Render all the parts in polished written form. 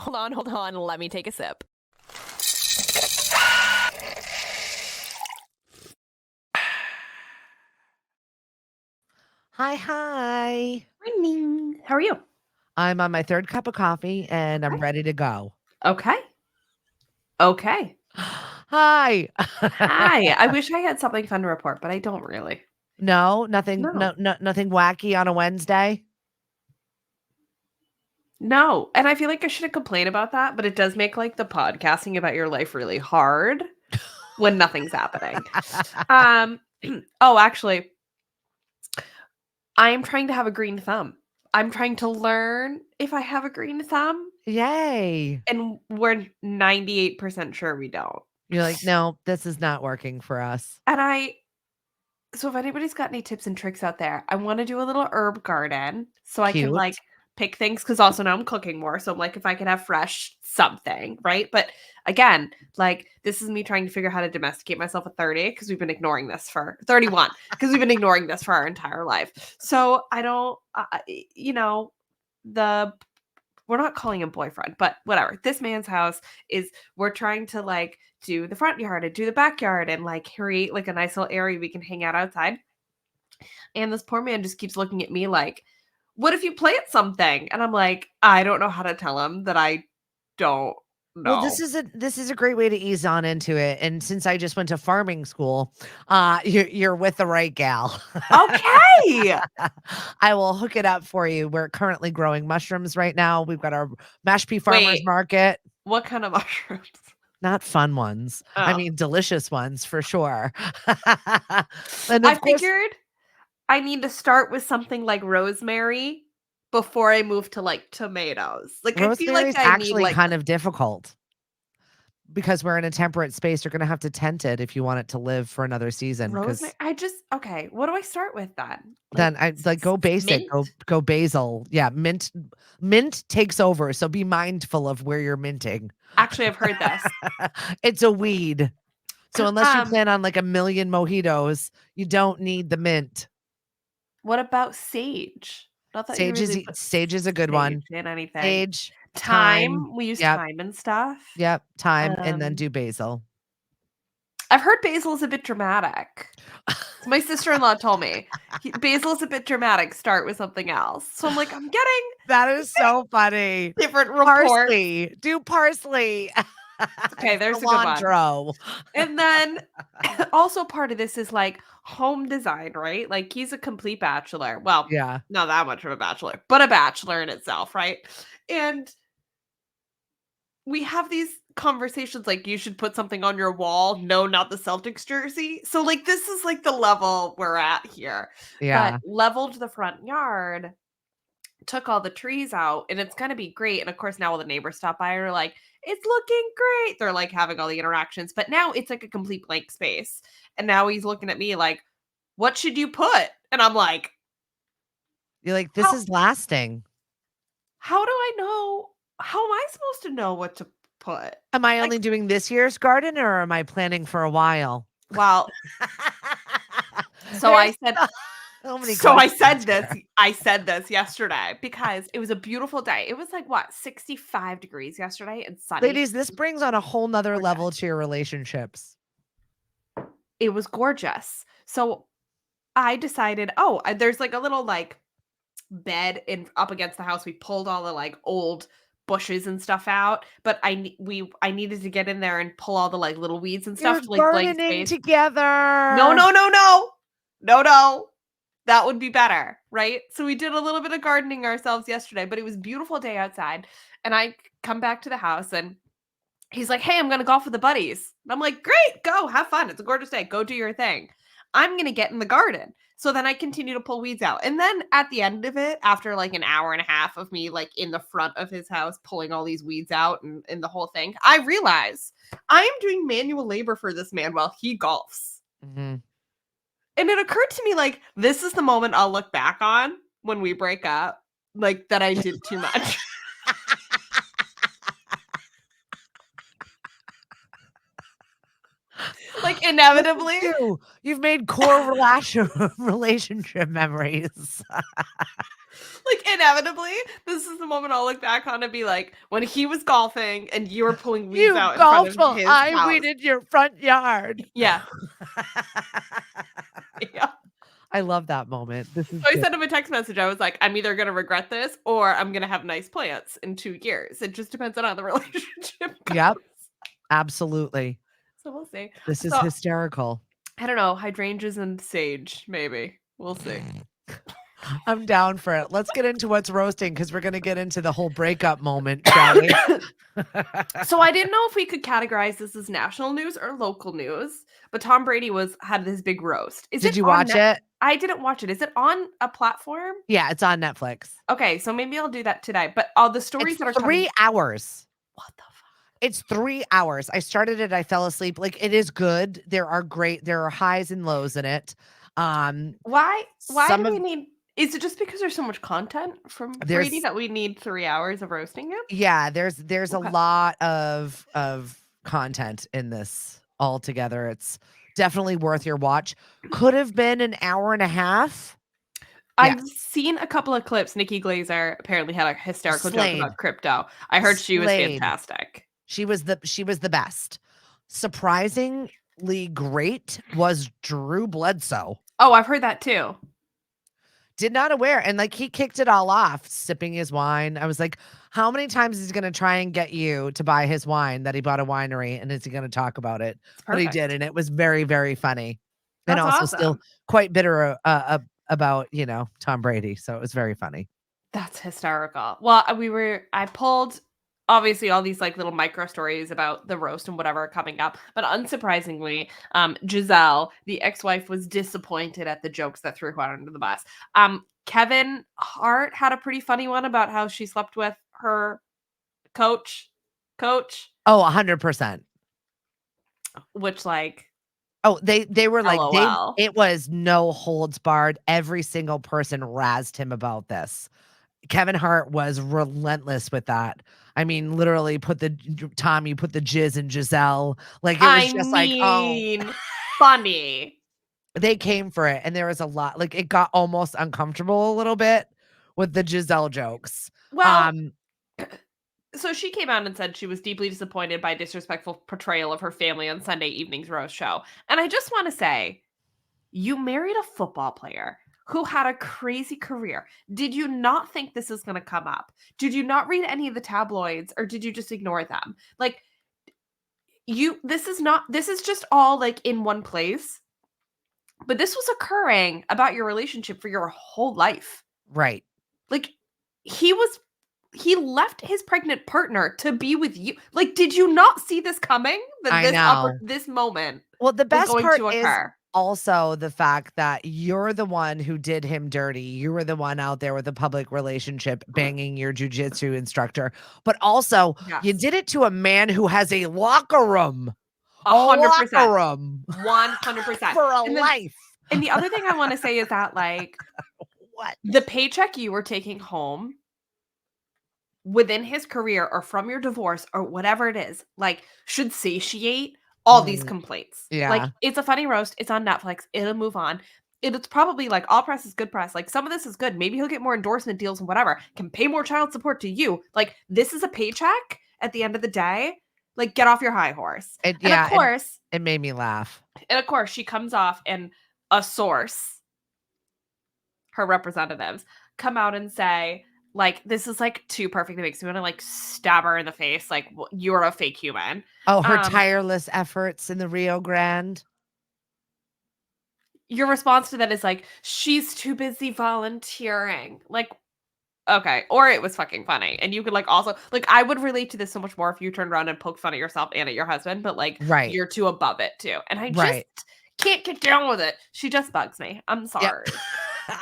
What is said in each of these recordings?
Hold on. Let me take a sip. Hi. Morning. How are you? I'm on my third cup of coffee and I'm ready to go. Okay. Hi. Hi. I wish I had something fun to report, but I don't really. No, nothing, No. nothing wacky on a Wednesday. No. And I feel like I shouldn't complain about that, but it does make like the podcasting about your life really hard when nothing's happening. Actually, I am trying to have a green thumb. I'm trying to learn if I have a green thumb, Yay. and we're 98% sure we don't. You're like, no, this is not working for us. And so if anybody's got any tips and tricks out there, I want to do a little herb garden so I can like Cute. pick things, because also now I'm cooking more. So I'm like, if I could have fresh something, right? But again, like this is me trying to figure out how to domesticate myself at 30, because we've been ignoring this for 31, because we've been ignoring this for our entire life. So I don't, the we're not calling him boyfriend, but whatever. This man's house is, we're trying to like do the front yard and do the backyard and like create like a nice little area we can hang out outside. And this poor man just keeps looking at me like, what if you plant something? And I'm like, I don't know how to tell him that I don't Well, know. this is a great way to ease on into it. And since I just went to farming school, you're with the right gal. Okay. I will hook it up for you. We're currently growing mushrooms right now. We've got our Mashpee Farmers Wait, Market. what kind of mushrooms? Not fun ones. I Oh. mean, delicious ones for sure. And I of course, figured I need to start with something like rosemary before I move to like tomatoes. Like I feel rosemary like is I need actually like kind of difficult because we're in a temperate space. You're going to have to tent it if you want it to live for another season. rosemary. Because Okay. What do I start with then? then I like go basic, Mint? go basil. Yeah, mint takes over. So be mindful of where you're minting. Actually, I've heard this. It's a weed. So unless you Um, plan on like a million mojitos, you don't need the mint. what about sage? Not that you really put Sage is a good sage one. in anything. Sage, thyme. Thyme. We use Yep, thyme and stuff. yep, thyme, and then Um, do basil. I've heard basil is a bit dramatic. So my sister-in-law told me basil is a bit dramatic. Start with something else. So I'm like, I'm getting That is so funny. different reports. Parsley. Do parsley. Okay, And there's a good one. cilantro. And then also part of this is like home design, right? Like he's a complete bachelor. Well, Yeah. not that much of a bachelor, but a bachelor in itself, right? And we have these conversations like you should put something on your wall. No, not the Celtics jersey. So like this is like the level we're at here. But Yeah. leveled the front yard, took all the trees out, and it's gonna be great. And of course, now all the neighbors stop by and are like, it's looking great. They're like having all the interactions, but now it's like a complete blank space. And now he's looking at me like, what should you put? And I'm like, You're like, this how is lasting. how do I know? How am I supposed to know what to put? Am I Like, only doing this year's garden or am I planning for a while? well, so There's I said so many so I questions said this here. I said this yesterday because it was a beautiful day. It was like what, 65 degrees yesterday and sunny. Ladies, this brings on a whole nother Gorgeous. level to your relationships. It was gorgeous. So I decided, there's like a little like bed in up against the house. We pulled all the like old bushes and stuff out, but I needed to get in there and pull all the like little weeds and You're stuff to like blank gardening space. together. No, no, no, no. No, no. That would be better, right? So we did a little bit of gardening ourselves yesterday, but it was a beautiful day outside. And I come back to the house and he's like, "Hey, I'm going to golf with the buddies." And I'm like, "Great, go, have fun. It's a gorgeous day. Go do your thing. I'm going to get in the garden." So then I continue to pull weeds out. And then at the end of it, after like an hour and a half of me like in the front of his house pulling all these weeds out and the whole thing, I realize I am doing manual labor for this man while he golfs. Mm-hmm. And it occurred to me like this is the moment I'll look back on when we break up, like that I did too much. Like inevitably, You've made core relationship memories. like inevitably, this is the moment I'll look back on and be like, when he was golfing and you were pulling weeds You out in front golfed of while his I house. weeded your front yard. Yeah. Yeah. I love that moment. This is So I good. sent him a text message. I was like, I'm either going to regret this or I'm going to have nice plants in 2 years. It just depends on how the relationship goes. Yep, absolutely. So we'll see. This is So hysterical. I don't know, hydrangeas and sage, maybe. We'll see. I'm down for it. Let's get into what's roasting because we're going to get into the whole breakup moment, shall we? So I didn't know if we could categorize this as national news or local news, but Tom Brady had this big roast. Did you watch it? I didn't watch it. Is it on a platform? Yeah, it's on Netflix. Okay, so maybe I'll do that today. But all the stories It's that are 3 coming. hours. What the fuck? It's 3 hours. I started it. I fell asleep. Like, it is good. There are highs and lows in it. Why some do we of need? Is it just because there's so much content from Brady there's that we need 3 hours of roasting him? yeah, there's a Okay. lot of content in this altogether. It's definitely worth your watch. Could have been an hour and a half. Yeah. I've seen a couple of clips. Nikki Glaser apparently had a hysterical joke Slayed. about crypto. I heard she was Slayed. fantastic. She was the best. Surprisingly great was Drew Bledsoe. Oh, I've heard that too. Did not aware. And like he kicked it all off, sipping his wine. I was like, how many times is he going to try and get you to buy his wine that he bought a winery? And is he going to talk about it? But he did. And it was very, very funny. And That's also awesome. still quite bitter about, Tom Brady. So it was very funny. That's hysterical. Well, I pulled obviously all these like little micro stories about the roast and whatever coming up, but unsurprisingly, Gisele, the ex-wife, was disappointed at the jokes that threw her under the bus. Kevin Hart had a pretty funny one about how she slept with her coach, Oh, 100%. which like, Oh, they were like, LOL. it was no holds barred. Every single person razzed him about this. Kevin Hart was relentless with that. I mean, literally you put the jizz in Gisele. Like it was just like, oh, funny. they came for it. And there was a lot, like it got almost uncomfortable a little bit with the Gisele jokes. Well, so she came out and said she was deeply disappointed by disrespectful portrayal of her family on Sunday evening's roast show. And I just want to say, you married a football player who had a crazy career. Did you not think this is going to come up? Did you not read any of the tabloids or did you just ignore them? Like this is just all like in one place. But this was occurring about your relationship for your whole life. Right. Like he left his pregnant partner to be with you. Like, did you not see this coming? I know. This moment. Well, the best part is occur. also the fact that you're the one who did him dirty. You were the one out there with a public relationship banging your jujitsu instructor. But also, you did it to a man who has a locker room. 100%. Locker room. 100%. For a life. And the other thing I want to say is that, like, what? The paycheck you were taking home within his career or from your divorce or whatever it is, like, should satiate all these complaints. Yeah. Like, it's a funny roast. It's on Netflix. It'll move on. It's probably like all press is good press. Like some of this is good. Maybe he'll get more endorsement deals and whatever. Can pay more child support to you. Like this is a paycheck at the end of the day. Like get off your high horse. And of course, it made me laugh. And of course, she comes off and a source, her representatives, come out and say, like, this is like too perfect. It makes me want to like stab her in the face. Like, you're a fake human. Oh, her tireless efforts in the Rio Grande. Your response to that is like, she's too busy volunteering. Like, okay. Or it was fucking funny. And you could like also, like, I would relate to this so much more if you turned around and poked fun at yourself and at your husband, but like, you're too above it too. And I just can't get down with it. She just bugs me. I'm sorry. Yep.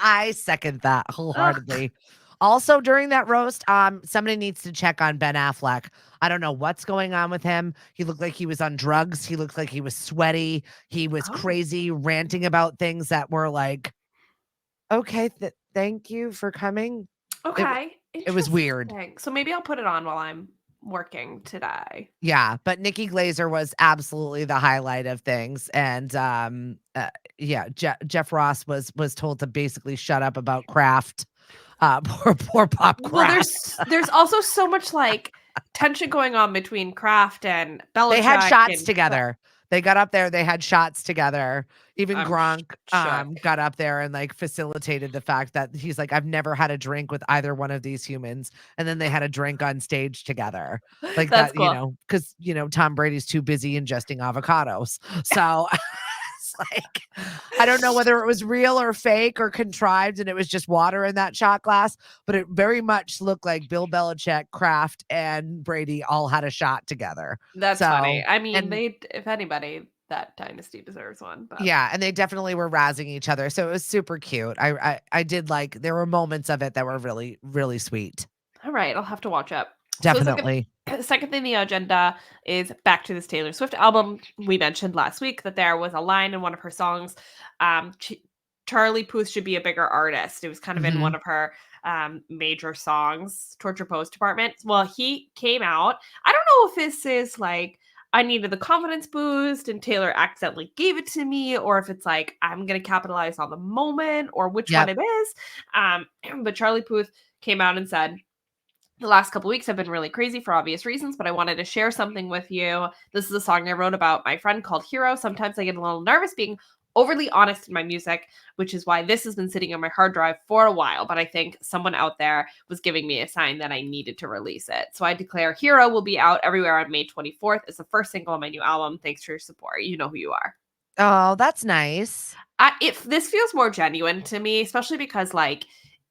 I second that wholeheartedly. Also, during that roast, somebody needs to check on Ben Affleck. I don't know what's going on with him. He looked like he was on drugs. He looked like he was sweaty. He was crazy, ranting about things that were like, okay, thank you for coming. Okay. It was weird. So maybe I'll put it on while I'm working today. Yeah, but Nikki Glazer was absolutely the highlight of things, and yeah, Jeff Ross was told to basically shut up about Kraft. Poor Pop Well, Kraft. there's also so much like tension going on between Kraft and They had Belichick shots and together. They got up there, they had shots together. Even I'm Gronk shook. got up there and like facilitated the fact that he's like, I've never had a drink with either one of these humans. And then they had a drink on stage together. Like That's that, cool. because Tom Brady's too busy ingesting avocados. So it's like I don't know whether it was real or fake or contrived and it was just water in that shot glass, but it very much looked like Bill Belichick, Kraft, and Brady all had a shot together. That's funny. So, I mean, and if anybody, that dynasty deserves one. But yeah, and they definitely were razzing each other. So it was super cute. I did like there were moments of it that were really, really sweet. all right, I'll have to watch it. So Definitely. second thing on the agenda is back to this Taylor Swift album. We mentioned last week that there was a line in one of her songs, Charlie Puth should be a bigger artist. It was kind of in one Mhm. of her major songs, Torture Post Department. Well, he came out. I don't know if this is like I needed the confidence boost and Taylor accidentally gave it to me, or if it's like I'm gonna capitalize on the moment, or which one Yep. it is. But Charlie Puth came out and said, the last couple weeks have been really crazy for obvious reasons, but I wanted to share something with you. This is a song I wrote about my friend called Hero. Sometimes I get a little nervous being overly honest in my music, which is why this has been sitting on my hard drive for a while. But I think someone out there was giving me a sign that I needed to release it. So I declare Hero will be out everywhere on May 24th. It's the first single on my new album. Thanks for your support. You know who you are. Oh, that's nice. If this feels more genuine to me, especially because like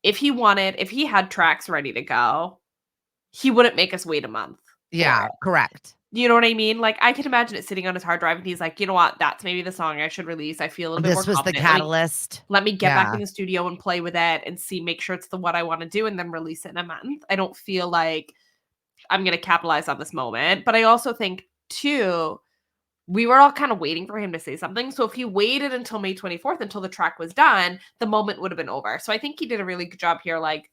if he had tracks ready to go, he wouldn't make us wait a month for Yeah, it. correct. You know what I mean? Like, I can imagine it sitting on his hard drive, and he's like, "You know what? That's maybe the song I should release. I feel a little bit more This was the confident. catalyst. Let me get back Yeah. in the studio and play with it and see, make sure it's the what I want to do, and then release it in a month." I don't feel like I'm gonna capitalize on this moment, but I also think too, we were all kind of waiting for him to say something. So if he waited until May 24th until the track was done, the moment would have been over. So I think he did a really good job here, like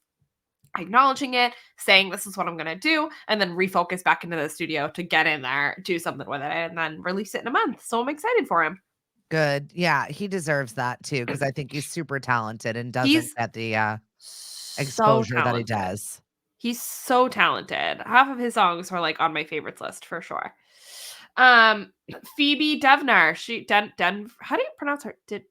acknowledging it, saying this is what I'm gonna do, and then refocus back into the studio to get in there, do something with it, and then release it in a month. So I'm excited for him. Good. Yeah, he deserves that too because I think he's super talented and doesn't He's get the so exposure that he talented. does. He's so talented. Half of his songs are like on my favorites list for sure. Um, Phoebe Devner. How do you pronounce her? To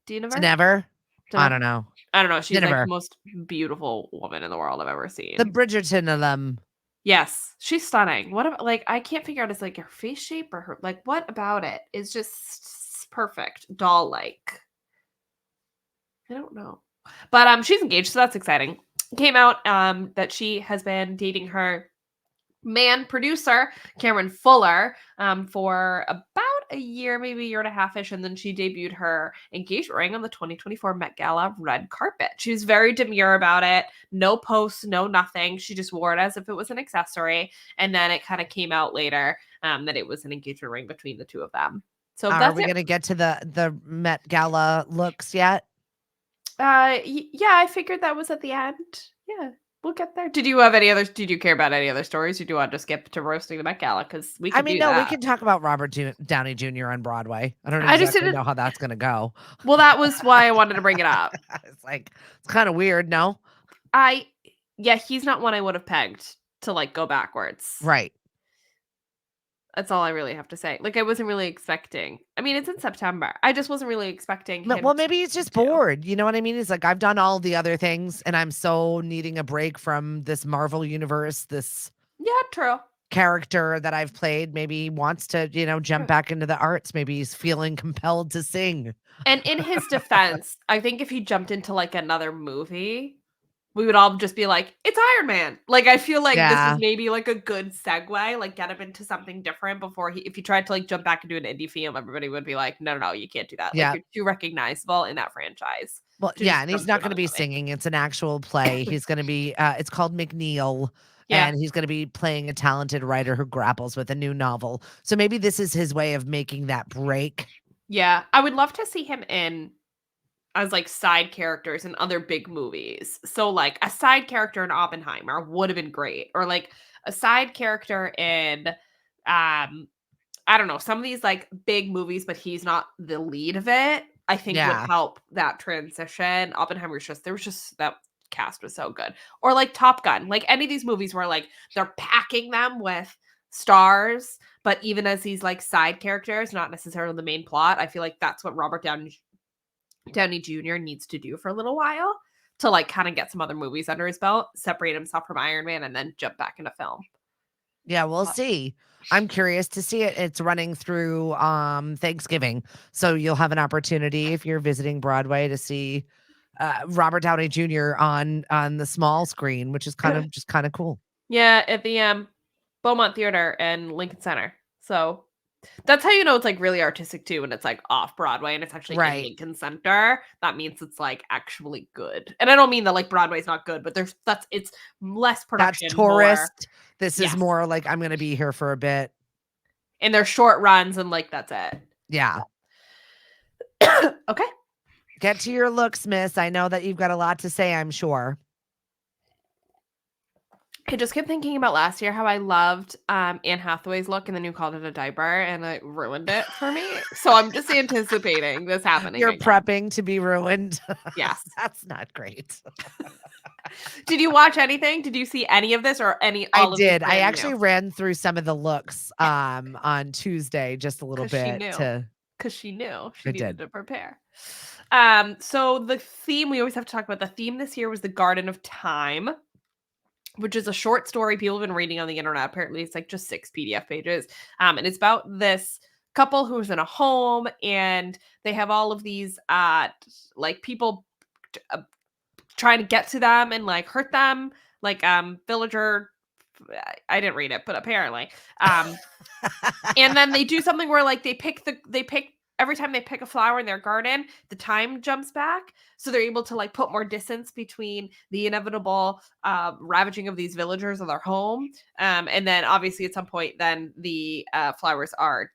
Denever? never? I Denever? don't know. I don't know. She's like the Never. most beautiful woman in the world I've ever The seen. Bridgerton alum. Yes, she's stunning. What about like I can't figure out is like her face shape or her like what about it is just perfect, doll like. I don't know. But she's engaged, so that's exciting. Came out that she has been dating her man producer Cameron Fuller for about a year, maybe a year and a half-ish, and then she debuted her engagement ring on the 2024 Met Gala red carpet. She was very demure about it, no posts, no nothing. She just wore it as if it was an accessory, and then it kind of came out later that it was an engagement ring between the two of them. So Are that's we it. gonna get to the Met Gala looks yet? Yeah, I figured that was at the end. Yeah, we'll get there. Did you have any others? Did you care about any other stories? Or do you want to skip to roasting the Met Gala? Because we I could mean, do no, we that. can talk about Robert Downey Jr. on Broadway. I don't I just exactly didn't. know how that's gonna go. Well, that was why I wanted to bring it up. It's like it's kind of weird, no? I, yeah, he's not one I would have pegged to like go backwards. Right. That's all I really have to say. Like, I wasn't really expecting. I mean, it's in September. I just wasn't really expecting him Well, maybe he's just to. bored. You know what I mean? He's like, I've done all the other things, and I'm so needing a break from this Marvel universe, this Yeah, true. character that I've played. Maybe he wants to, jump True. back into the arts. Maybe he's feeling compelled to sing. And in his defense, I think if he jumped into like another movie, we would all just be like, "It's Iron Man." Like, I feel like this was Yeah. maybe like a good segue, like get him into something different before if he tried to like jump back into an indie film, everybody would be like, "No, no, no, you can't do that. Like, Yeah. you're too recognizable in that franchise Well, to yeah, just and he's jump to not going to another be movie." singing. It's an actual play. He's going to be it's called McNeil, Yeah, and he's going to be playing a talented writer who grapples with a new novel. So maybe this is his way of making that break. yeah. I would love to see him in as like side characters in other big movies. So like a side character in Oppenheimer would have been great, or like a side character in I don't know, some of these like big movies, but he's not the lead of it, I think would Yeah. help that transition. Oppenheimer's just there was just that cast was so good. Or like Top Gun, like any of these movies where like they're packing them with stars, but even as these like side characters, not necessarily the main plot. I feel like that's what Robert Downey Jr. needs to do for a little while to like kind of get some other movies under his belt, separate himself from Iron Man, and then jump back into film. Yeah, we'll But see. I'm curious to see it. It's running through Thanksgiving. So you'll have an opportunity if you're visiting Broadway to see Robert Downey Jr. on the small screen, which is kind of cool. yeah, at the Beaumont Theater and Lincoln Center. So that's how you know it's like really artistic too, when it's like off Broadway and it's actually in Right. Lincoln Center. That means it's like actually good. And I don't mean that like Broadway's not good, but it's less That's production, more tourist. This is yes. more like I'm gonna be here for a bit. And they're short runs and like that's it. Yeah. Okay. Get to your looks, miss. I know that you've got a lot to say, I'm sure. I just kept thinking about last year how I loved Anne Hathaway's look and then you called it a diaper and it ruined it for me. So I'm just anticipating this happening. You're again. prepping to be ruined. Yes. That's not great. Did you watch anything? Did you see any of this or any? I All of this did. I brand actually new? ran through some of the looks on Tuesday just a little 'Cause she bit knew. to Because she knew she I needed did. to prepare. So the theme, we always have to talk about the theme this year was the Garden of Time, which is a short story people have been reading on the internet. Apparently, it's like just 6 PDF pages. And it's about this couple who's in a home and they have all of these like people trying to get to them and like hurt them, like villager. I didn't read it, but apparently. And then they do something where like they pick every time they pick a flower in their garden, the time jumps back. So they're able to like put more distance between the inevitable ravaging of these villagers of their home. And then obviously at some point, then the flowers are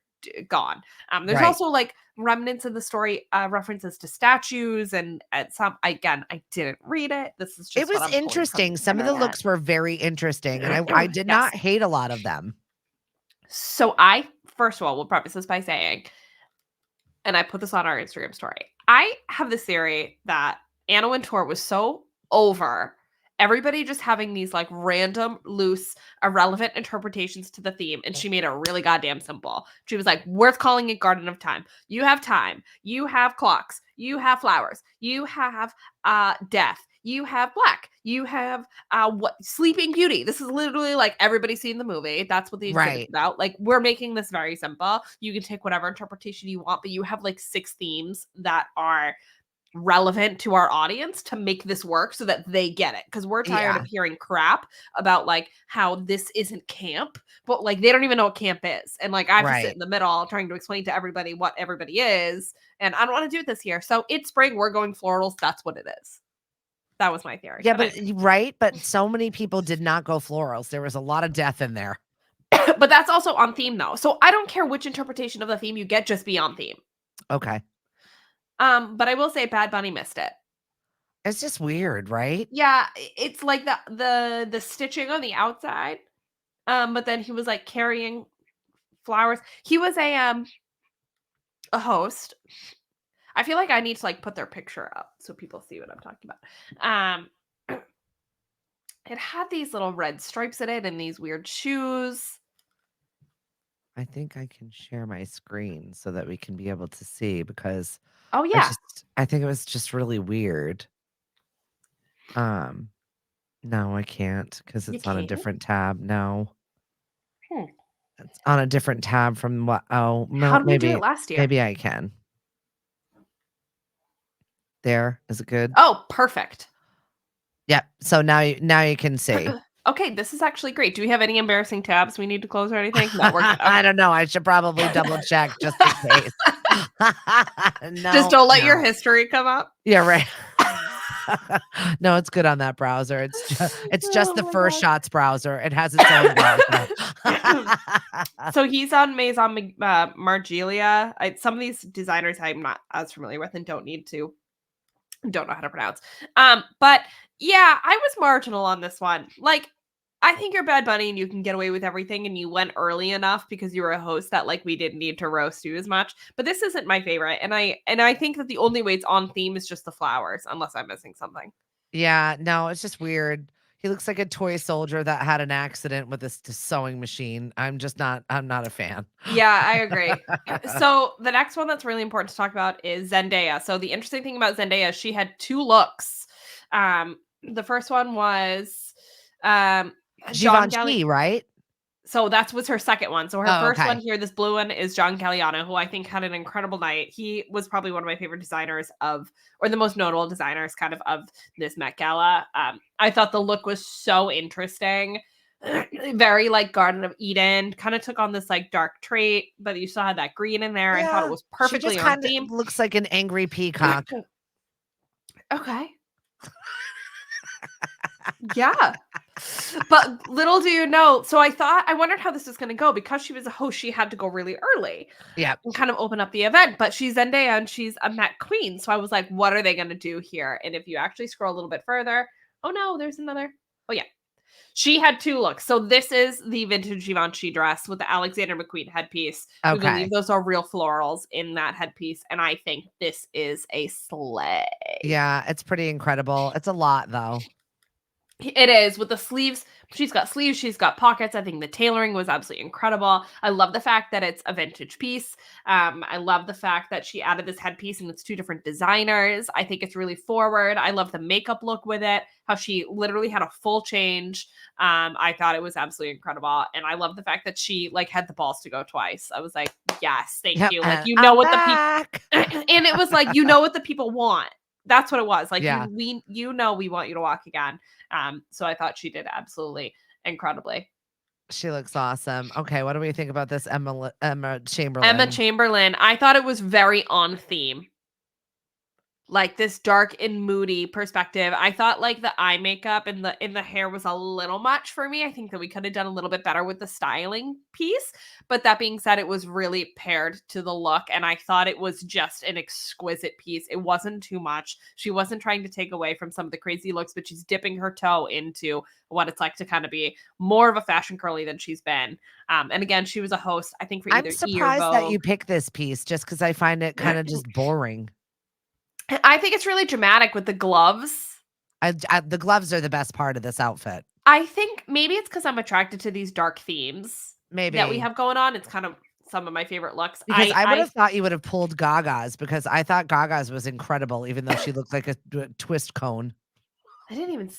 gone. There's Right. also like remnants of the story, references to statues and at some, again, I didn't read it. This is just It was what I'm pulling from interesting. the Some of the internet. looks were very interesting, and I did Yes. not hate a lot of them. So I, first of all, will preface this by saying, and I put this on our Instagram story, I have this theory that Anna Wintour was so over everybody just having these like random, loose, irrelevant interpretations to the theme, and she made it really goddamn simple. She was like, we're calling it Garden of Time. You have time. You have clocks. You have flowers. You have death. You have black. You have what Sleeping Beauty. This is literally like everybody's seen the movie. That's what the exhibit's Right. about. Like, we're making this very simple. You can take whatever interpretation you want, but you have like 6 themes that are relevant to our audience to make this work so that they get it, because we're tired Yeah. of hearing crap about like how this isn't camp, but like they don't even know what camp is, and like I have to sit Right. in the middle trying to explain to everybody what everybody is, and I don't want to do it this year. So it's spring, we're going florals, that's what it is. That was my theory. Yeah, but right, but so many people did not go florals. There was a lot of death in there. But that's also on theme though, so I don't care which interpretation of the theme you get, just be on theme. Okay. But I will say Bad Bunny missed it. It's just weird, right? Yeah, it's like the stitching on the outside. But then he was like carrying flowers. He was a host. I feel like I need to like put their picture up so people see what I'm talking about. It had these little red stripes in it and these weird shoes. I think I can share my screen so that we can be able to see, because Oh yeah. I think it was just really weird. No, I can't, because You it's on a can't? different tab. No. Hmm. It's on a different tab from what How no, did we do it last year? maybe I can. There. Is it good? Oh, perfect. Yep. So now you can see. Okay, this is actually great. Do we have any embarrassing tabs we need to close or anything? No, we're good. I don't know. I should probably double check just in case. No, Just don't let your no. history come up. Yeah, right. No, it's good on that browser. It's just Oh the my First God. Shots browser. It has its own browser. So he's on Maison Margiela. Some of these designers I'm not as familiar with and don't need to Don't know how to pronounce. But yeah, I was marginal on this one. Like, I think you're Bad Bunny and you can get away with everything, and you went early enough because you were a host that like we didn't need to roast you as much. But this isn't my favorite, and I think that the only way it's on theme is just the flowers, unless I'm missing something. Yeah, no, it's just weird. He looks like a toy soldier that had an accident with this sewing machine. I'm not a fan. Yeah, I agree. So the next one that's really important to talk about is Zendaya. So the interesting thing about Zendaya, she had two looks. The first one was John Galli. Givenchy, right? So that was her second one. So her Oh, first okay. one here, this blue one, is John Galliano, who I think had an incredible night. He was probably one of my favorite designers or the most notable designers kind of this Met Gala. I thought the look was so interesting. Very like Garden of Eden, kind of took on this like dark trait, but you still had that green in there. I thought it Yeah. was She just perfectly on kind of theme. looks like an angry peacock. Okay. Yeah. But little do you know, so I wondered how this was going to go because she was a host. She had to go really early Yeah. and kind of open up the event. But she's Zendaya and she's a Met Queen, so I was like, what are they going to do here? And if you actually scroll a little bit further, oh no, there's another. Oh yeah, she had two looks. So this is the vintage Givenchy dress with the Alexander McQueen headpiece. We Okay. believe those are real florals in that headpiece, and I think this is a slay. Yeah, it's pretty incredible. It's a lot though. It is with the sleeves. She's got sleeves, she's got pockets. I think the tailoring was absolutely incredible. I love the fact that it's a vintage piece. I love the fact that she added this headpiece and it's two different designers. I think it's really forward. I love the makeup look with it, how she literally had a full change. I thought it was absolutely incredible. And I love the fact that she like had the balls to go twice. I was like, yes, thank Yep. you. Like, And you know I'm what the people back. and it was like, you know what the people want. That's what it was. Like Yeah. you know we want you to walk again. So I thought she did absolutely incredibly. She looks awesome. Okay, what do we think about this Emma Emma Chamberlain? Chamberlain, I thought it was very on theme. Like this dark and moody perspective. I thought like the eye makeup and the hair was a little much for me. I think that we could have done a little bit better with the styling piece. But that being said, it was really paired to the look, and I thought it was just an exquisite piece. It wasn't too much. She wasn't trying to take away from some of the crazy looks, but she's dipping her toe into what it's like to kind of be more of a fashion curly than she's been. And again, she was a host, I think, for I'm either E or surprised that you Vogue. picked this piece just because I find it kind of just boring. I think it's really dramatic with the gloves. The gloves are the best part of this outfit. I think maybe it's because I'm attracted to these dark themes that we Maybe have going on. It's kind of some of my favorite looks. because I would have thought you would have pulled Gaga's because I thought Gaga's was incredible, even though she looked like a twist cone. I didn't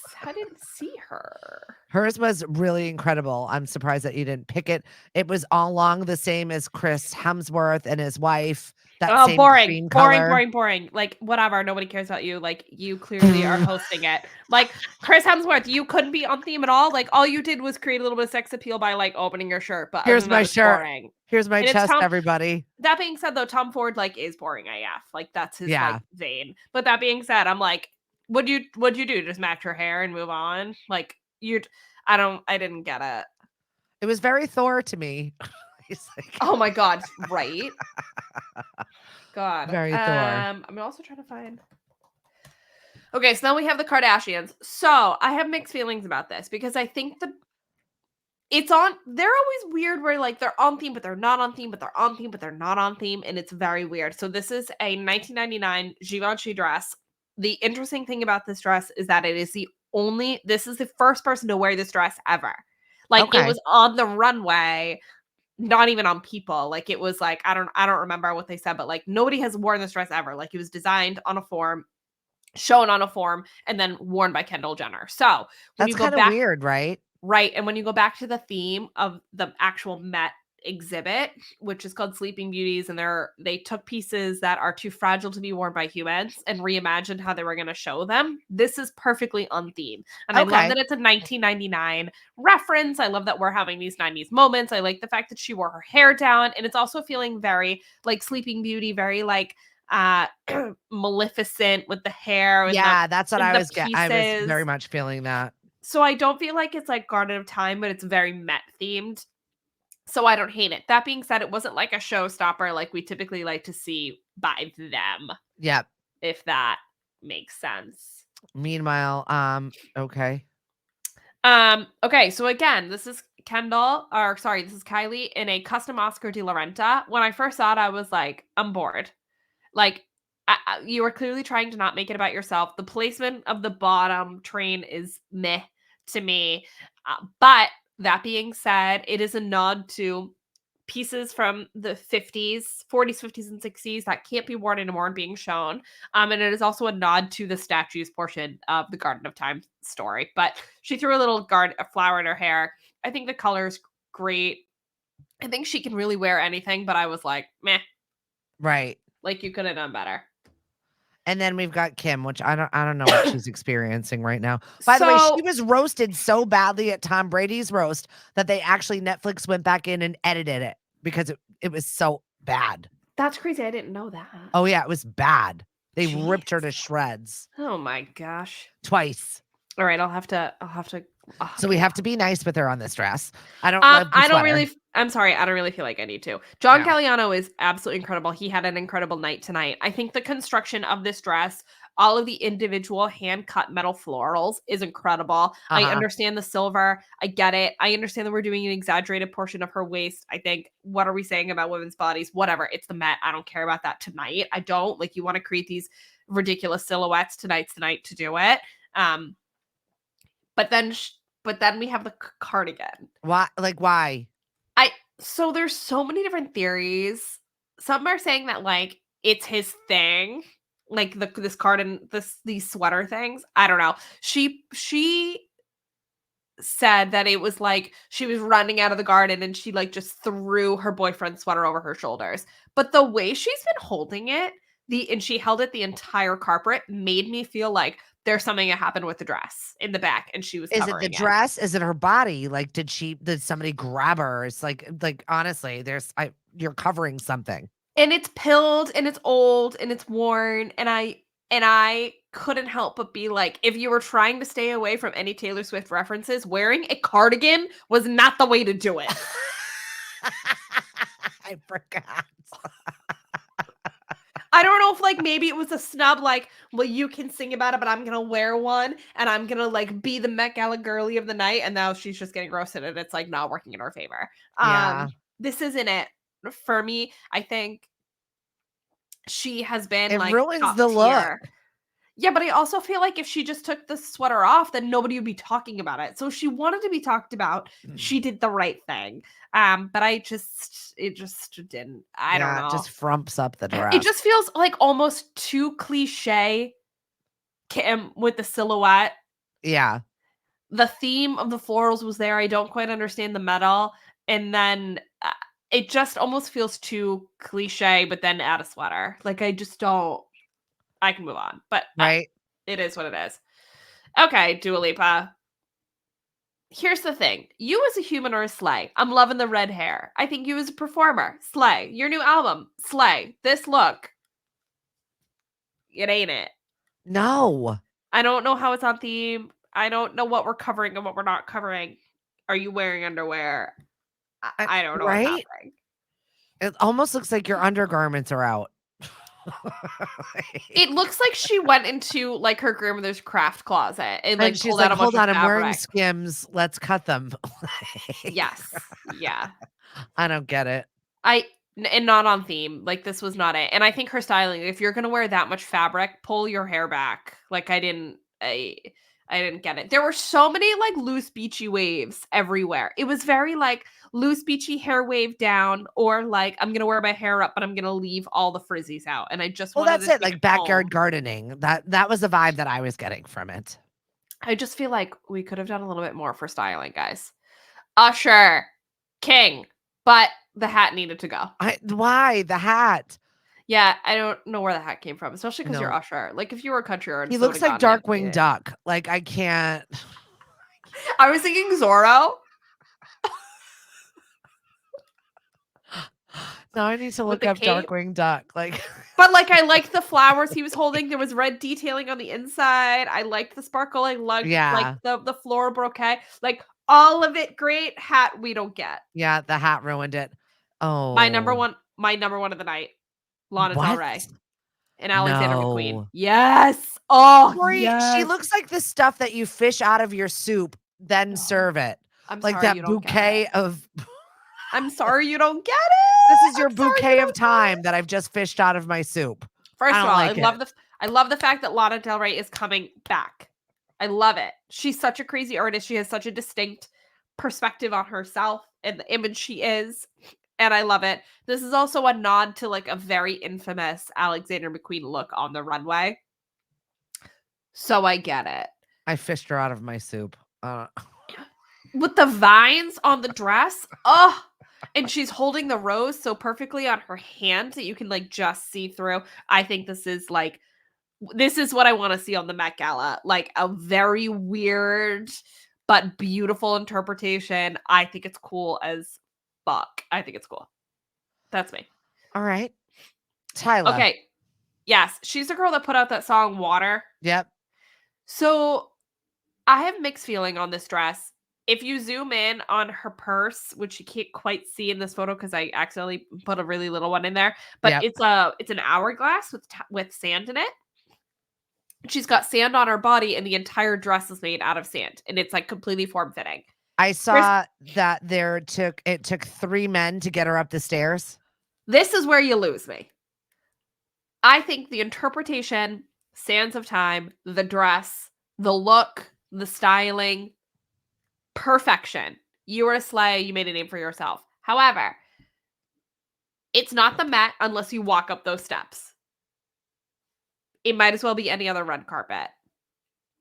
see her. Hers was really incredible. I'm surprised that you didn't pick it. It was all along the same as Chris Hemsworth and his wife. That Oh, same cream color. boring. Like, whatever. Nobody cares about you. Like, you clearly are hosting it. Like, Chris Hemsworth, you couldn't be on theme at all. Like, all you did was create a little bit of sex appeal by like opening your shirt. But other Here's than my that, it's shirt. boring. Here's my And it's chest, Tom. everybody. That being said, though, Tom Ford like is boring AF. Like, that's his Yeah. like vein. But that being said, I'm like, what'd you do? Just match her hair and move on? Like, I didn't get it. It was very Thor to me. He's like, Oh my god, right? God. Very Thor. I'm also trying to find. Okay, so now we have the Kardashians. So I have mixed feelings about this because I think they're always weird where like they're on theme, but they're not on theme, but they're on theme, but they're not on theme, and it's very weird. So this is a 1999 Givenchy dress. The interesting thing about this dress is that this is the first person to wear this dress ever. Like it Okay. was on the runway, not even on people. Like it was like I don't remember what they said, but like nobody has worn this dress ever. Like it was designed on a form, shown on a form, and then worn by Kendall Jenner. So when That's you go kind of back, weird, right? right, and when you go back to the theme of the actual Met exhibit, which is called Sleeping Beauties, and they took pieces that are too fragile to be worn by humans and reimagined how they were going to show them. This is perfectly on theme, and I love Okay. that it's a 1999 reference. I love that we're having these 90s moments. I like the fact that she wore her hair down, and it's also feeling very like Sleeping Beauty, very like Maleficent with the hair and Yeah, that's what and I the was I was pieces. very much feeling that. So I don't feel like it's like Garden of Time, but it's very Met themed. So I don't hate it. That being said, it wasn't like a showstopper like we typically like to see by them, Yep. if that. makes sense. Meanwhile, okay. Okay, so again, this is this is Kylie in a custom Oscar de la Renta. When I first saw it, I was like, I'm bored. Like, you are clearly trying to not make it about yourself. The placement of the bottom train is meh to me. But that being said, it is a nod to pieces from the 50s, 40s, 50s, and 60s that can't be worn anymore and being shown. And it is also a nod to the statues portion of the Garden of Time story. But she threw a flower in her hair. I think the color's great. I think she can really wear anything, but I was like, meh, Right. like you could have done better. And then we've got Kim, which I don't know what she's experiencing right now. By the way, So she was roasted so badly at Tom Brady's roast that they actually Netflix went back in and edited it because it was so bad. that's crazy. I didn't know that. Oh yeah, it was bad. They Jeez. ripped her to shreds Oh my gosh. twice. All right, I'll have to. So we have to be nice with her on this dress. I don't love the I don't sweater. really. I'm sorry. I don't really feel like I need to. John No. Galliano is absolutely incredible. He had an incredible night tonight. I think the construction of this dress, all of the individual hand cut metal florals, is incredible. I Uh-huh. understand the silver. I get it. I understand that we're doing an exaggerated portion of her waist. I think, what are we saying about women's bodies? Whatever. It's the Met. I don't care about that tonight. I don't. Like, you want to create these ridiculous silhouettes, tonight's the night to do it. But then we have the cardigan. Why? Like why? So there's so many different theories. Some are saying that like it's his thing, like this cardigan, these sweater things. I don't know. She said that it was like she was running out of the garden and she like just threw her boyfriend's sweater over her shoulders. But the way she's been holding it, and she held it the entire carpet, made me feel like there's something that happened with the dress in the back and she was Is it the covering it. dress? Is it her body? Like, did somebody grab her? It's like honestly, you're covering something. And it's pilled and it's old and it's worn. And I couldn't help but be like, if you were trying to stay away from any Taylor Swift references, wearing a cardigan was not the way to do it. I forgot. I don't know if like maybe it was a snub, like, well, you can sing about it, but I'm gonna wear one and I'm gonna like be the Met Gala girly of the night, and now she's just getting roasted and it's like not working in her favor. Yeah. This isn't it for me. I think she has been It like ruins top the look. tier. Yeah, but I also feel like if she just took the sweater off, then nobody would be talking about it. So if she wanted to be talked about, she did the right thing. But it just didn't. I don't know. It just frumps up the dress. It just feels like almost too cliche, Kim, with the silhouette. Yeah. The theme of the florals was there. I don't quite understand the metal. And then it just almost feels too cliche, but then add a sweater. Like, I just don't. I can move on. But Right. it is what it is. Okay, Dua Lipa. Here's the thing. You as a human are a slay. I'm loving the red hair. I think you as a performer, slay. Your new album, slay. This look, it ain't it. No. I don't know how it's on theme. I don't know what we're covering and what we're not covering. Are you wearing underwear? I don't know what's happening. It almost looks like your undergarments are out. It looks like she went into like her grandmother's craft closet and like she's pulled like, out a bunch hold on, of I'm wearing fabric. Skims. Let's cut them. Yes. Yeah. I don't get it. And not on theme. Like, this was not it. And I think her styling, if you're gonna wear that much fabric, pull your hair back. Like, I didn't get it. There were so many like loose beachy waves everywhere. It was very like loose beachy hair wave down, or like I'm gonna wear my hair up, but I'm gonna leave all the frizzies out. And I just wanted that's it. to Like backyard gardening. That was the vibe that I was getting from it. I just feel like we could have done a little bit more for styling, guys. Usher, king, but the hat needed to go. Why the hat? Yeah, I don't know where the hat came from, especially because you're No. Usher. Like, if you were a country artist, He looks like Darkwing Duck. Like, I can't. I was thinking Zorro. Now I need to look up Darkwing Duck. Like, but like, I liked the flowers he was holding. There was red detailing on the inside. I liked the sparkling lug, like the floral bouquet. Like, all of it great. Hat we don't get. Yeah, the hat ruined it. Oh, my number one of the night, Lana Del Rey and Alexander McQueen. Yes, Oh, Tori, yes. she looks like the stuff that you fish out of your soup, then serve it. I'm Like sorry that you don't get bouquet it. of I'm sorry you don't get it. this is your I'm sorry you bouquet of don't get time it. that I've just fished out of my soup. First I of don't all, like it. I love the fact that Lana Del Rey is coming back. I love it. She's such a crazy artist. She has such a distinct perspective on herself and the image she is. And I love it. This is also a nod to like a very infamous Alexander McQueen look on the runway. So I get it. I fished her out of my soup. With the vines on the dress. Oh, and she's holding the rose so perfectly on her hand that you can like just see through. I think this is what I want to see on the Met Gala. Like a very weird but beautiful interpretation. I think it's cool as fuck. I think it's cool. That's me. All right. Tyler. Okay. Yes, she's the girl that put out that song Water. Yep. So I have mixed feeling on this dress. If you zoom in on her purse, which you can't quite see in this photo because I accidentally put a really little one in there, but Yep. it's an hourglass with sand in it. She's got sand on her body, and the entire dress is made out of sand, and it's like completely form fitting. I saw that it took 3 men to get her up the stairs. This is where you lose me. I think the interpretation, Sands of Time, the dress, the look, the styling, perfection. You were a slay. You made a name for yourself. However, it's not the Met unless you walk up those steps. It might as well be any other red carpet.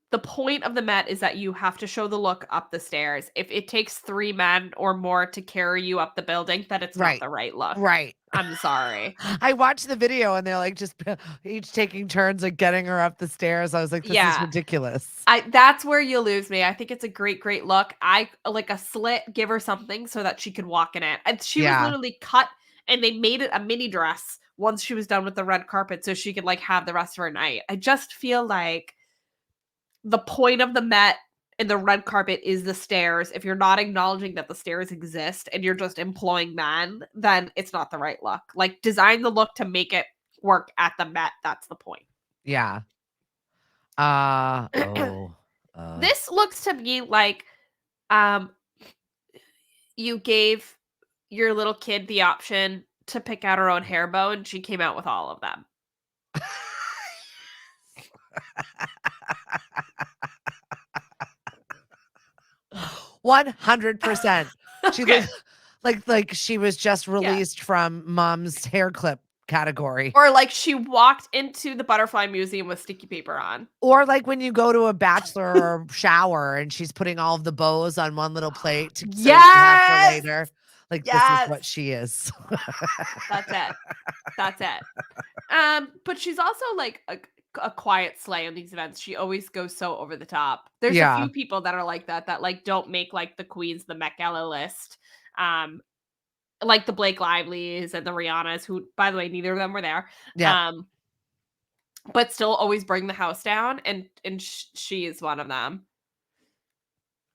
The point of the Met is that you have to show the look up the stairs. If it takes 3 men or more to carry you up the building, then it's not the right look. Right. I'm sorry. I watched the video and they're like just each taking turns like getting her up the stairs. I was like, this is ridiculous. That's where you lose me. I think it's a great, great look. I like a slit, give her something so that she could walk in it. And she was literally cut and they made it a mini dress once she was done with the red carpet so she could like have the rest of her night. I just feel like the point of the Met and the red carpet is the stairs. If you're not acknowledging that the stairs exist and you're just employing men, then it's not the right look. Like design the look to make it work at the Met. That's the point. Yeah. This looks to me like you gave your little kid the option to pick out her own hair bow and she came out with all of them. 100%. She Okay. looked like she was just released from mom's hair clip category. Or like she walked into the butterfly museum with sticky paper on. Or like when you go to a bachelor or shower and she's putting all of the bows on one little plate to so you have for later. Like this is what she is. That's it. That's it. But she's also like a quiet slay on these events. She always goes so over the top. There's a few people that are like that like don't make like the queens the Met Gala list. Like the Blake Lively's and the Rihannas, who by the way neither of them were there. Yeah. But still always bring the house down, and she is one of them.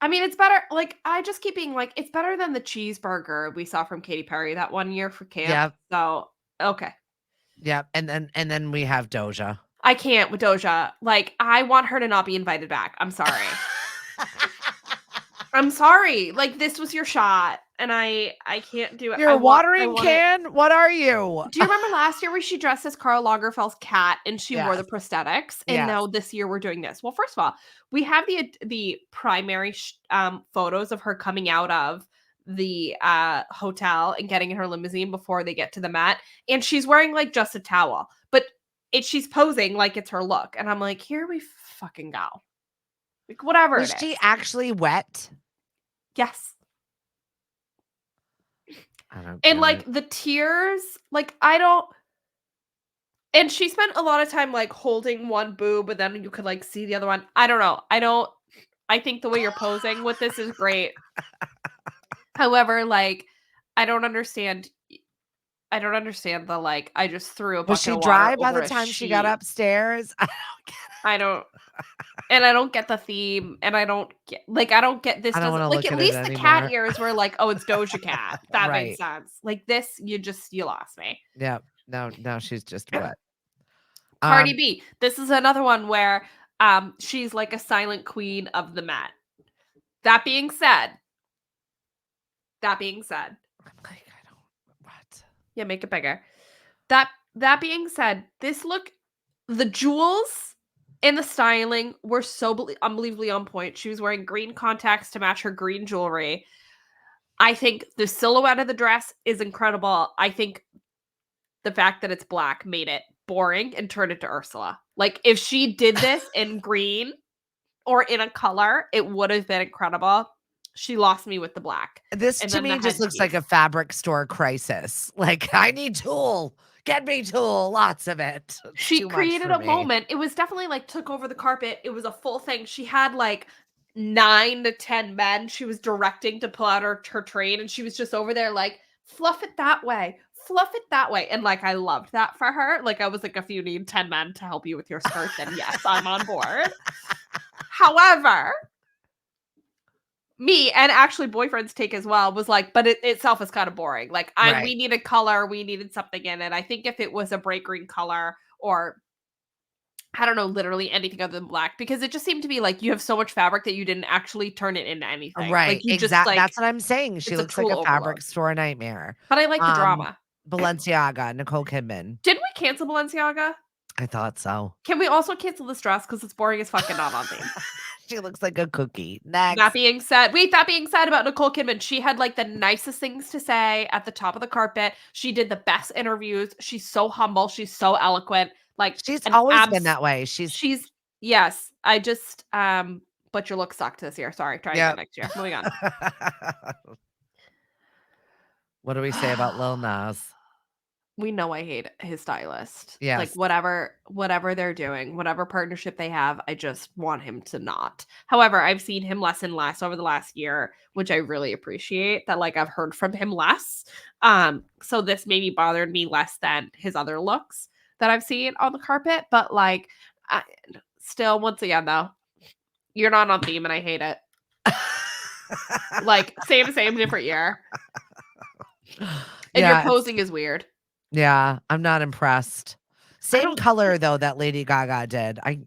I mean, it's better. Like I just keep being like, it's better than the cheeseburger we saw from Katy Perry that one year for camp. Yeah. So okay. Yeah, and then we have Doja. I can't with Doja. Like, I want her to not be invited back. I'm sorry. I'm sorry. Like, this was your shot, and I can't do it. You're a watering can? What are you? Do you remember last year where she dressed as Karl Lagerfeld's cat and she wore the prosthetics? And now this year we're doing this. Well, first of all, we have the primary photos of her coming out of the hotel and getting in her limousine before they get to the Met, and she's wearing like just a towel, but she's posing like it's her look, and I'm like, here we fucking go. Like whatever. Was she actually wet? Yes. I don't. And like the tears, like I don't. And she spent a lot of time like holding one boob, but then you could like see the other one. I don't know. I think the way you're posing with this is great. However, like I don't understand the like I just threw a bucket Was she of dry water by over the a time she got sheet. upstairs? I don't and I don't get the theme, and I don't get this doesn't like at least the cat ears were like, oh, it's Doja Cat. That makes sense. Like this, you lost me. Yeah. No, she's just wet. Cardi B. This is another one where she's like a silent queen of the Met. That being said, I'm like, I don't. What? yeah, make it bigger. That being said, the jewels and the styling were so unbelievably on point. She was wearing green contacts to match her green jewelry. I think the silhouette of the dress is incredible. I think the fact that it's black made it boring and turned it to Ursula. Like, if she did this in green or in a color, it would have been incredible. She lost me with the black. This And to then me the just looks like headpiece. a fabric store crisis. Like, I need tulle. Get me tulle. Lots of it. It's She too much created for a me. moment. It was definitely like took over the carpet. It was a full thing. She had like 9 to 10 men she was directing to pull out her train, and she was just over there like, fluff it that way, fluff it that way. And like, I loved that for her. Like, I was like, if you need 10 men to help you with your skirt, then yes, I'm on board. However, me and actually boyfriend's take as well was like, but it itself is kind of boring. Like, Right. we needed color, we needed something in it. I think if it was a bright green color, or I don't know, literally anything other than black, because it just seemed to be like you have so much fabric that you didn't actually turn it into anything. Like, Right. you just Exactly. like, That's what I'm saying. She it's a looks like tool a fabric overload. store nightmare. But I like the drama. Balenciaga, Nicole Kidman. Did we cancel Balenciaga? I thought so. Can we also cancel this dress because it's boring as fucking not on theme? She looks like a cookie. Next. That being said about Nicole Kidman, she had like the nicest things to say at the top of the carpet. She did the best interviews. She's so humble. She's so eloquent. Like, She's always been that way. She's yes. I just but your look sucked this year. Sorry. Try again next year. Moving on. What do we say about Lil Nas? We know I hate his stylist. Yes. Like, whatever they're doing, whatever partnership they have, I just want him to not. However, I've seen him less and less over the last year, which I really appreciate. That, like, I've heard from him less. So this maybe bothered me less than his other looks that I've seen on the carpet. But like, still, once again, though, you're not on theme, and I hate it. Like, same, different year. And your posing is weird. Yeah, I'm not impressed. Same color though that Lady Gaga did. I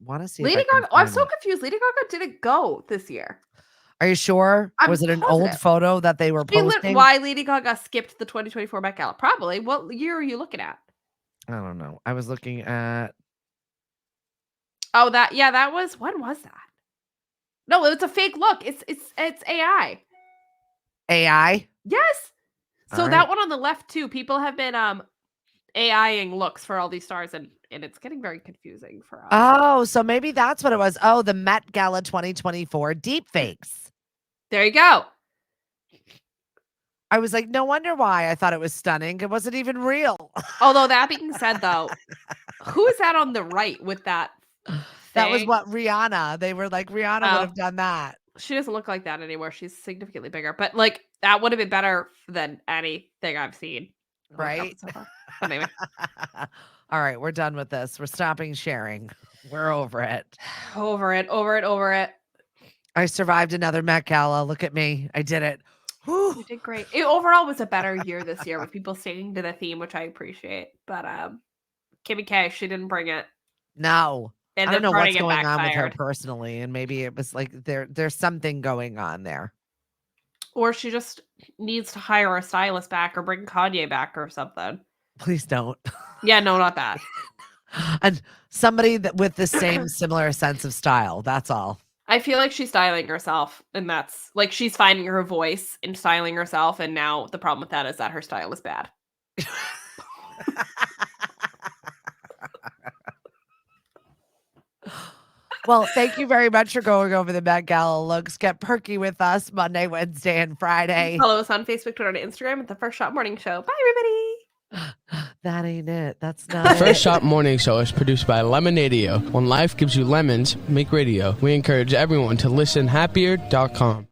want to see Lady Gaga. I'm so confused. Lady Gaga didn't go this year. Are you sure? Was it an old photo that they were posting? Why Lady Gaga skipped the 2024 Met Gala? Probably. What year are you looking at? I don't know. I was looking at. Oh, that was, when was that? No, it's a fake look. It's AI. AI? Yes. So All that right. one on the left too. People have been AIing looks for all these stars, and it's getting very confusing for us. Oh, so maybe that's what it was. Oh, the Met Gala 2024 deepfakes. There you go. I was like, no wonder why I thought it was stunning. It wasn't even real. Although that being said, though, who is that on the right with that That was thing? what Rihanna. They were like, Rihanna would have done that. She doesn't look like that anymore. She's significantly bigger. But like, that would have been better than anything I've seen. Right? So far. But anyway. All right, we're done with this. We're stopping sharing. We're over it. Over it. I survived another Met Gala. Look at me. I did it. Whew. You did great. It overall was a better year this year with people sticking to the theme, which I appreciate. But Kimmy K, she didn't bring it. No. And I don't know what's it going on with her backfired. personally. And maybe it was like there's something going on there. Or she just needs to hire a stylist back or bring Kanye back or something. Please don't. Yeah, no, not that. And somebody that with the same similar sense of style. That's all. I feel like she's styling herself, and that's like she's finding her voice in styling herself. And now the problem with that is that her style is bad. Well, thank you very much for going over the Met Gala looks. Get perky with us Monday, Wednesday, and Friday. Follow us on Facebook, Twitter, and Instagram at The First Shot Morning Show. Bye, everybody. That ain't it. That's not The it. First Shot Morning Show is produced by Lemonadio. When life gives you lemons, make radio. We encourage everyone to listen happier.com.